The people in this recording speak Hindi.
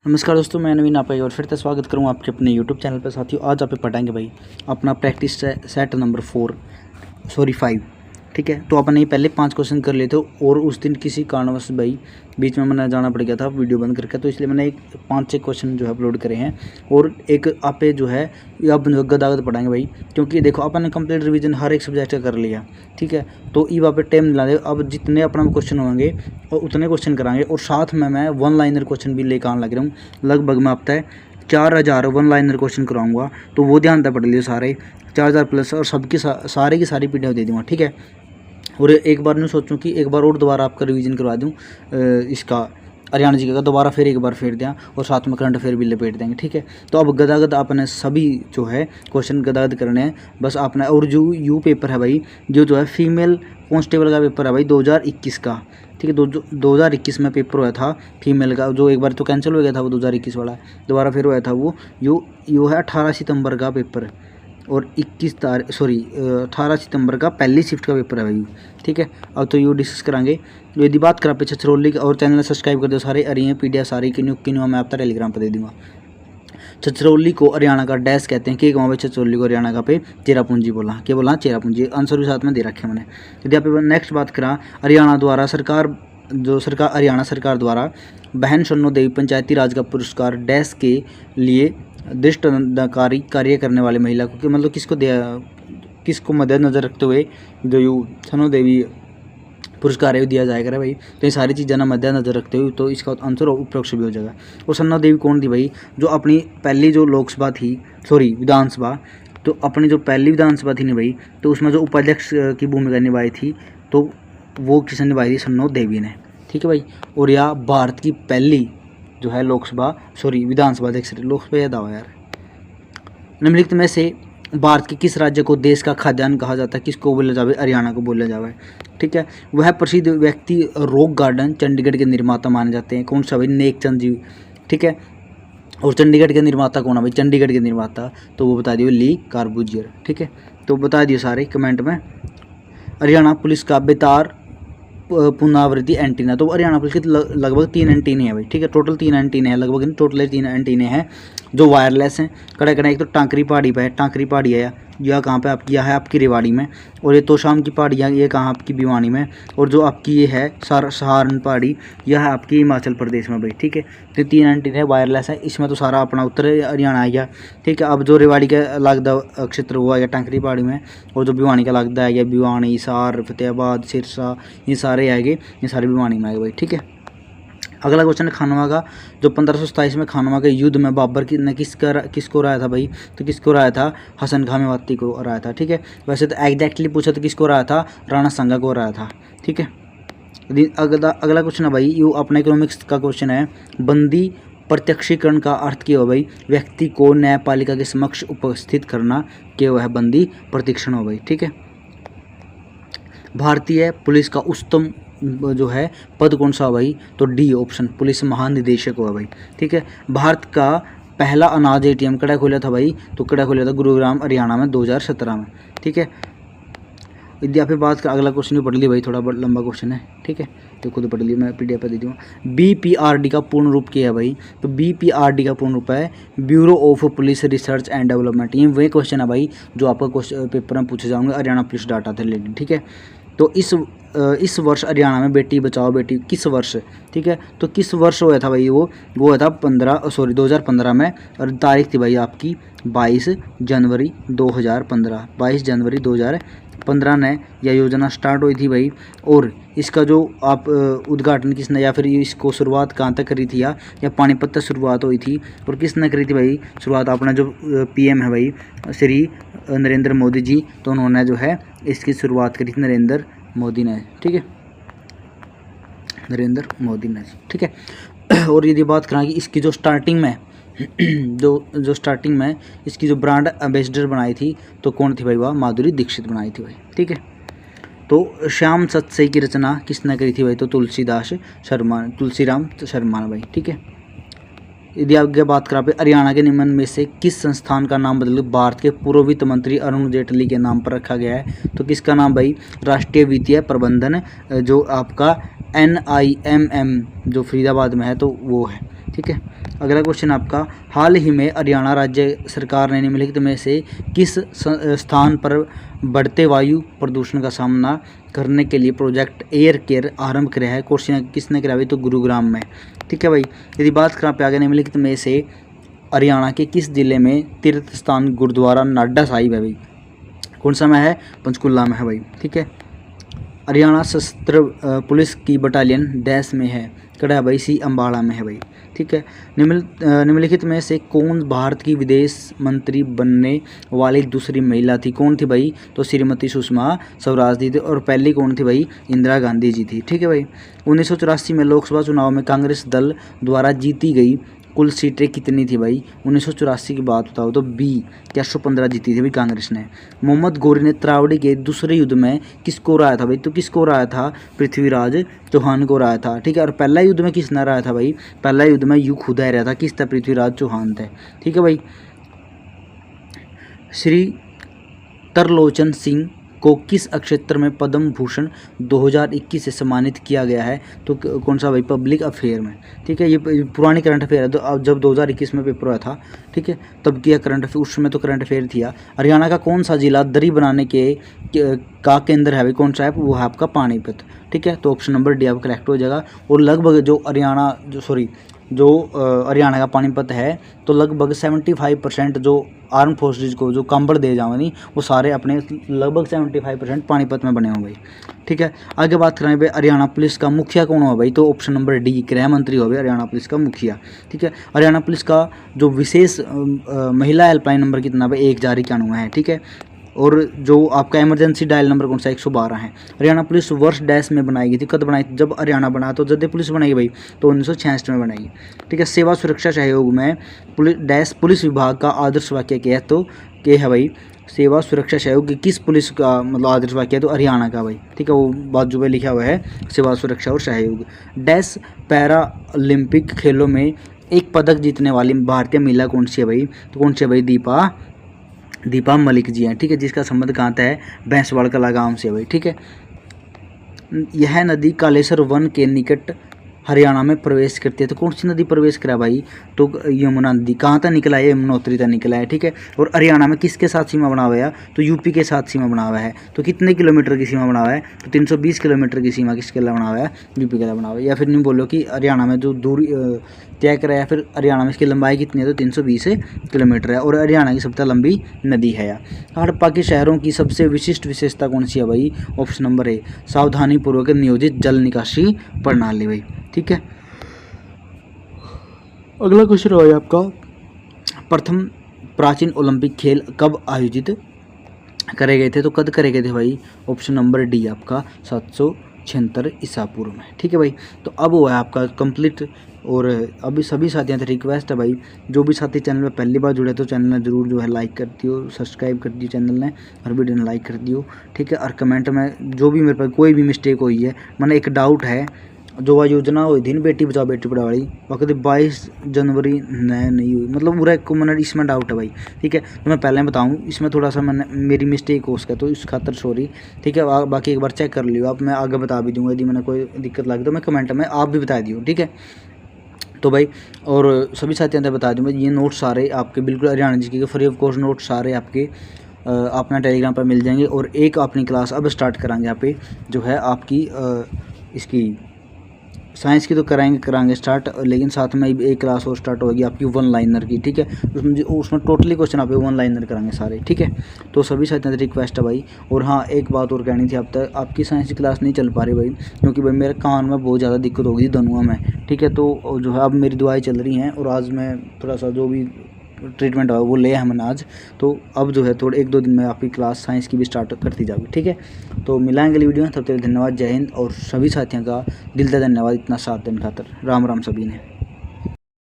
नमस्कार दोस्तों, मैं नवीन आप और फिर से स्वागत करूँ आपके अपने यूट्यूब चैनल पर। साथियों, आज आप पढ़ाएंगे भाई अपना प्रैक्टिस सेट नंबर 5। ठीक है, तो अपन ये पहले 5 क्वेश्चन कर लिए थे और उस दिन किसी कारणवश भाई बीच में मैंने जाना पड़ गया था वीडियो बंद करके, तो इसलिए मैंने एक 5-6 क्वेश्चन जो है अपलोड करे हैं। और एक आप जो है अब गदागद पढ़ाएंगे भाई, क्योंकि देखो अपन ने कंप्लीट रिवीजन हर एक सब्जेक्ट का कर लिया। ठीक है, तो ये वहाँ पे टाइम दिला दे। अब जितने अपना क्वेश्चन होंगे और उतने क्वेश्चन कराएंगे, और साथ में मैं 1 लाइनर क्वेश्चन भी लेकर आने लग रहा हूँ। लगभग मैं अब तक 4000 1 लाइनर क्वेश्चन कराऊंगा, तो वो ध्यान से पढ़ लीजिए सारे 4000 प्लस, और सबकी सारे की सारी पीडीएफ दे दूँगा। ठीक है, और एक बार नहीं सोचूं कि एक बार और दोबारा आपका रिवीजन करवा दूं इसका हरियाणा जी का दोबारा फिर एक बार फेर दें, और साथ में करंट अफेयर भी लपेट देंगे। ठीक है, तो अब गदागद आपने सभी जो है क्वेश्चन गदागद करने हैं बस आपने। और जो यू पेपर है भाई, जो है फीमेल कांस्टेबल का पेपर है भाई 2021 का। ठीक है, 2021 में पेपर हुआ था फीमेल का, जो एक बार तो कैंसिल हो गया था वो 2021 वाला, दोबारा फिर हुआ था वो। यू है 18 सितंबर का पेपर, और 18 सितंबर का पहली शिफ्ट का पेपर है भाई। ठीक है, अब तो यू डिस्कस कराएंगे। यदि बात करा पे छछरौली का, और चैनल सब्सक्राइब कर दो सारे, अरे पीडीएफ सारी किन्यू मैं आपका टेलीग्राम पर दे दूँगा। छछरौली को हरियाणा का डैश कहते हैं कि वहाँ पे छछरौली को हरियाणा का पे चेरापूंजी बोला, क्या बोला चेरापूंजी, आंसर भी साथ में दे रखे मैंने। यदि आप नेक्स्ट बात करा, हरियाणा द्वारा हरियाणा सरकार द्वारा बहन शन्नो देवी पंचायती राज का पुरस्कार डैश के लिए दृष्टकारी कार्य करने वाले महिला को, मतलब किसको मद्देनजर रखते हुए जो यू शन्नो देवी पुरस्कार है दिया जाएगा भाई। तो ये सारी चीज़ें ना मद्देनजर रखते हुए, तो इसका आंसर उपरोक्त भी हो जाएगा। और शन्नो देवी कौन थी भाई? जो अपनी पहली जो लोकसभा थी, विधानसभा, तो अपनी जो पहली विधानसभा थी ना भाई, तो उसमें जो उपाध्यक्ष की भूमिका निभाई थी, तो वो किसने निभाई थी? शन्नो देवी ने। ठीक है भाई, और यह भारत की पहली जो है विधानसभा अध्यक्ष, लोकसभा याद आओ यार। निम्नलिखित में से भारत के किस राज्य को देश का खाद्यान्न कहा जाता है? किसको बोला जाए? हरियाणा को बोला जाए। ठीक है, वह प्रसिद्ध व्यक्ति रॉक गार्डन चंडीगढ़ के निर्माता माने जाते हैं। कौन सा भाई? नेकचंद जी। ठीक है, और चंडीगढ़ के निर्माता कौन है भाई? चंडीगढ़ के निर्माता तो वो बता दियो ली कार्बूजियर। ठीक है, तो बता दियो सारे कमेंट में। हरियाणा पुलिस का बेतार पुनरावृत्ति एंटीना, तो हरियाणा पुलिस के लगभग 3 एंटीने हैं भाई। ठीक है, टोटल 3 एंटीने हैं, लगभग टोटल 3 एंटीने हैं जो वायरलेस हैं। कड़े एक तो टांकरी पहाड़ी पे है, टांकरी पहाड़ी है यह कहाँ पे आपकी? यह है आपकी रेवाड़ी में। और ये तोशाम की पहाड़ी है, ये कहाँ आपकी? भिवानी में। और जो आपकी ये है सहारन पहाड़ी, यह है आपकी हिमाचल प्रदेश में भाई। ठीक है, तो 3 एंटीने वायरलेस है, इसमें तो सारा अपना उत्तर हरियाणा आ गया। ठीक है, अब जो रेवाड़ी का लगदा क्षेत्र हुआ गया टांकरी पहाड़ी में, और जो भिवानी का लगदा है गया भिवानी, हिसार, फतेहाबाद, सिरसा, ये सारे आएंगे, ये सारे भिवानी में आएंगे भाई। ठीक है, अगला क्वेश्चन है खानवा का। जो 1527 में खानवा के युद्ध में बाबर ने किसको राया था भाई? तो किसको राया था? हसन खां मेवाती को राया था। ठीक है, वैसे तो एग्जैक्टली पूछा तो किसको राया था? राणा सांगा को राया था। ठीक है, अगला क्वेश्चन है भाई, यू अपना इकोनॉमिक्स का क्वेश्चन है। बंदी प्रत्यक्षीकरण का अर्थ क्या हो भाई? व्यक्ति को न्यायपालिका के समक्ष उपस्थित करना, क्या है बंदी प्रत्यक्षण हो भाई। ठीक है, भारतीय पुलिस का उच्चतम जो है पद कौन सा भाई? तो डी ऑप्शन, पुलिस महानिदेशक हुआ भाई। ठीक है, भारत का पहला अनाज एटीएम कड़ा खोला था भाई? तो कड़ा खोला था गुरुग्राम हरियाणा में 2017 में। ठीक है, यदि आप बात कर, अगला क्वेश्चन भी पढ़ ली भाई, थोड़ा बहुत लंबा क्वेश्चन है। ठीक है, तो खुद पढ़ लिया, मैं पीडीएफ पे दे दूँगा। BPRD का पूर्ण रूप क्या है भाई? तो BPRD का पूर्ण रूप है bureau of police research and development. ये वही क्वेश्चन है भाई जो आपका क्वेश्चन पेपर में पूछे जाएंगे हरियाणा पुलिस डाटा से रिलेटेड। ठीक है, तो इस वर्ष हरियाणा में बेटी बचाओ बेटी किस वर्ष? ठीक है, तो किस वर्ष हुआ था भाई? वो हुआ था 2015 में, और तारीख थी भाई आपकी 22 जनवरी 2015। 22 जनवरी 2015 ने यह योजना स्टार्ट हुई थी भाई। और इसका जो आप उद्घाटन किसने, या फिर इसको शुरुआत कहाँ तक करी थी, या पानीपत तक शुरुआत हुई थी, और किसने करी थी भाई शुरुआत? अपना जो PM है भाई श्री नरेंद्र मोदी जी, तो उन्होंने जो है इसकी शुरुआत करी थी नरेंद्र मोदी ने। ठीक है, नरेंद्र मोदी ने। ठीक है, और यदि बात करें कि इसकी जो स्टार्टिंग में इसकी जो ब्रांड एम्बेसडर बनाई थी, तो कौन थी भाई? वह माधुरी दीक्षित बनाई थी भाई। ठीक है, तो श्याम सतसई की रचना किसने करी थी भाई? तो तुलसीराम शर्मा भाई। ठीक है, यदि आगे बात करा पे हरियाणा के निम्न में से किस संस्थान का नाम बदल भारत के पूर्व वित्त मंत्री अरुण जेटली के नाम पर रखा गया है? तो किसका नाम भाई? राष्ट्रीय वित्तीय प्रबंधन, जो आपका NIMM जो फरीदाबाद में है, तो वो है। ठीक है, अगला क्वेश्चन आपका, हाल ही में हरियाणा राज्य सरकार ने निम्नलिखित में से किस स्थान पर बढ़ते वायु प्रदूषण का सामना करने के लिए प्रोजेक्ट एयर केयर आरंभ किया है? क्वेश्चन किसने कराया भाई? तो गुरुग्राम में। ठीक है भाई। यदि बात करें पे आगे निम्नलिखित में से हरियाणा के किस जिले में तीर्थ स्थान गुरुद्वारा नाडा साहिब है भाई? कौन सा में है? पंचकुला में है भाई। ठीक है। हरियाणा सशस्त्र पुलिस की बटालियन डैश में है? कड़ा भाई सी अम्बाड़ा में है भाई। ठीक है। निम्नलिखित में से कौन भारत की विदेश मंत्री बनने वाली दूसरी महिला थी? कौन थी भाई? तो श्रीमती सुषमा स्वराज जी थी। और पहली कौन थी भाई? इंदिरा गांधी जी थी। ठीक है भाई। 1984 में लोकसभा चुनाव में कांग्रेस दल द्वारा जीती गई कुल सीटें कितनी थी भाई? 1984 की बात बताओ तो बी 415 जीती थी भाई कांग्रेस ने। मोहम्मद गौरी ने त्रावड़ी के दूसरे युद्ध में किसको हराया था भाई? तो किसको हराया था? पृथ्वीराज चौहान को हराया था। ठीक है। और पहला युद्ध में किसने हराया था भाई? पहला युद्ध में यू खुद रहा था। किस था? पृथ्वीराज चौहान थे। ठीक है भाई। श्री तरलोचन सिंह को किस क्षेत्र में पद्म भूषण 2021 से सम्मानित किया गया है? तो कौन सा भाई? पब्लिक अफेयर में। ठीक है। ये पुरानी करंट अफेयर है। तो अब जब 2021 में पेपर हुआ था, ठीक है, तब किया करंट अफेयर। उस समय तो करंट अफेयर थी। हरियाणा का कौन सा जिला दरी बनाने का केंद्र है भाई? कौन सा है? वो है आपका पानीपत। ठीक है। तो ऑप्शन नंबर डी आपका करेक्ट हो जाएगा। और लगभग जो हरियाणा का पानीपत है, तो लगभग 75% जो आर्म फोर्सेज को जो कंबल दे जाओ नहीं, वो सारे अपने लगभग 75% पानीपत में बने हों भाई। ठीक है। आगे बात करें भाई, हरियाणा पुलिस का मुखिया कौन हो भाई? तो ऑप्शन नंबर डी गृह मंत्री हो भाई हरियाणा पुलिस का मुखिया। ठीक है। हरियाणा पुलिस का जो विशेष महिला हेल्पलाइन नंबर कितना भाई? 1 जारी किया हुआ है। ठीक है। और जो आपका इमरजेंसी डायल नंबर कौन सा? 112 है। हरियाणा पुलिस वर्ष डैश में बनाई गई थी? कब बनाई थी? जब हरियाणा बना तो जब पुलिस बनाई भाई, तो 1966 में बनाई। ठीक है। सेवा सुरक्षा सहयोग में पुलिस विभाग का आदर्श वाक्य क्या है? तो क्या है भाई? सेवा सुरक्षा सहयोग किस पुलिस का मतलब आदर्श वाक्य है? तो हरियाणा का भाई। ठीक है। वो बाजू में लिखा हुआ है सेवा सुरक्षा और सहयोग। डैश पैरा ओलंपिक खेलों में एक पदक जीतने वाली भारतीय महिला कौन सी है भाई? तो कौन सी है भाई? दीपा मलिक जी हैं। ठीक है। जिसका संबंध कहाँ है? भैंसवाड़ कला गांव से भाई। ठीक है। यह नदी कालेश्वर वन के निकट हरियाणा में प्रवेश करती है। तो कौन सी नदी प्रवेश करा भाई? तो यमुना नदी। कहाँ तक निकला है? यमुनोत्री तक निकला है। ठीक है। और हरियाणा में किसके साथ सीमा बना हुआ है? तो यूपी के साथ सीमा बना हुआ है। तो कितने किलोमीटर की सीमा बना हुआ है? तो 320 किलोमीटर की सीमा किसके लिए बना हुआ है? यूपी के लिए बना हुआ है। या फिर नहीं बोलो कि हरियाणा में जो दूरी तय करा है, फिर हरियाणा में इसकी लंबाई कितनी है? तो 320 किलोमीटर है। और हरियाणा की सबसे लंबी नदी है। हड़प्पा के शहरों की सबसे विशिष्ट विशेषता कौन सी है भाई? ऑप्शन नंबर ए सावधानीपूर्वक नियोजित जल निकासी प्रणाली भाई। ठीक है। अगला क्वेश्चन है आपका, प्रथम प्राचीन ओलंपिक खेल कब आयोजित करे गए थे? तो कब करे गए थे भाई? ऑप्शन नंबर डी आपका 776 ईसा पूर्व में। ठीक है भाई। तो अब वो है आपका कंप्लीट। और अभी सभी साथियों से रिक्वेस्ट है भाई, जो भी साथी चैनल में पहली बार जुड़े तो चैनल ने जरूर जो है लाइक कर दियो, सब्सक्राइब कर दियो चैनल ने, और वीडियो ने लाइक कर दियो। ठीक है। और कमेंट में जो भी मेरे पास कोई भी मिस्टेक हुई है, मैंने एक डाउट है, जो वह योजना हुई थी ना बेटी बचाओ बेटी पढ़ाओ वाली, वक्त 22 जनवरी नहीं हुई, मतलब पूरा को मैंने इसमें डाउट है भाई। ठीक है। तो मैं पहले बताऊँ, इसमें थोड़ा सा मैंने मेरी मिस्टेक हो सका, तो इस खातर सॉरी। ठीक है। बाकी एक बार चेक कर लियो आप, मैं आगे बता भी दूँगा। यदि मैंने कोई दिक्कत लगी तो मैं कमेंट में आप भी बता दियो। ठीक है। तो भाई, और सभी साथियों से बता दूँ, ये नोट्स सारे आपके बिल्कुल हरियाणा जी के फ्री ऑफ कॉस्ट नोट्स सारे आपके अपना टेलीग्राम पर मिल जाएंगे। और एक अपनी क्लास अब स्टार्ट कराएंगे यहाँ पे, जो है आपकी इसकी साइंस की तो कराएंगे स्टार्ट, लेकिन साथ में एक क्लास और स्टार्ट होगी आपकी वन लाइनर की। ठीक है। उसमें टोटली क्वेश्चन आप वन लाइनर कराएंगे सारे। ठीक है। तो सभी साथियों से रिक्वेस्ट है भाई। और हाँ, एक बात और कहनी थी, अब तक आपकी साइंस की क्लास नहीं चल पा रही भाई, क्योंकि भाई मेरे कान में बहुत ज़्यादा दिक्कत होगी दनुआ में। ठीक है। तो जो है अब मेरी दवाई चल रही हैं, और आज मैं थोड़ा सा जो भी ट्रीटमेंट हुआ वो ले है मैंने आज, तो अब जो है थोड़े 1-2 दिन में आपकी क्लास साइंस की भी स्टार्ट करती जाएगी। ठीक है। तो मिलाएंगे अगली वीडियो में, तब तक धन्यवाद, जय हिंद। और सभी साथियों का दिल से धन्यवाद इतना साथ देने खातर। राम राम सभी ने।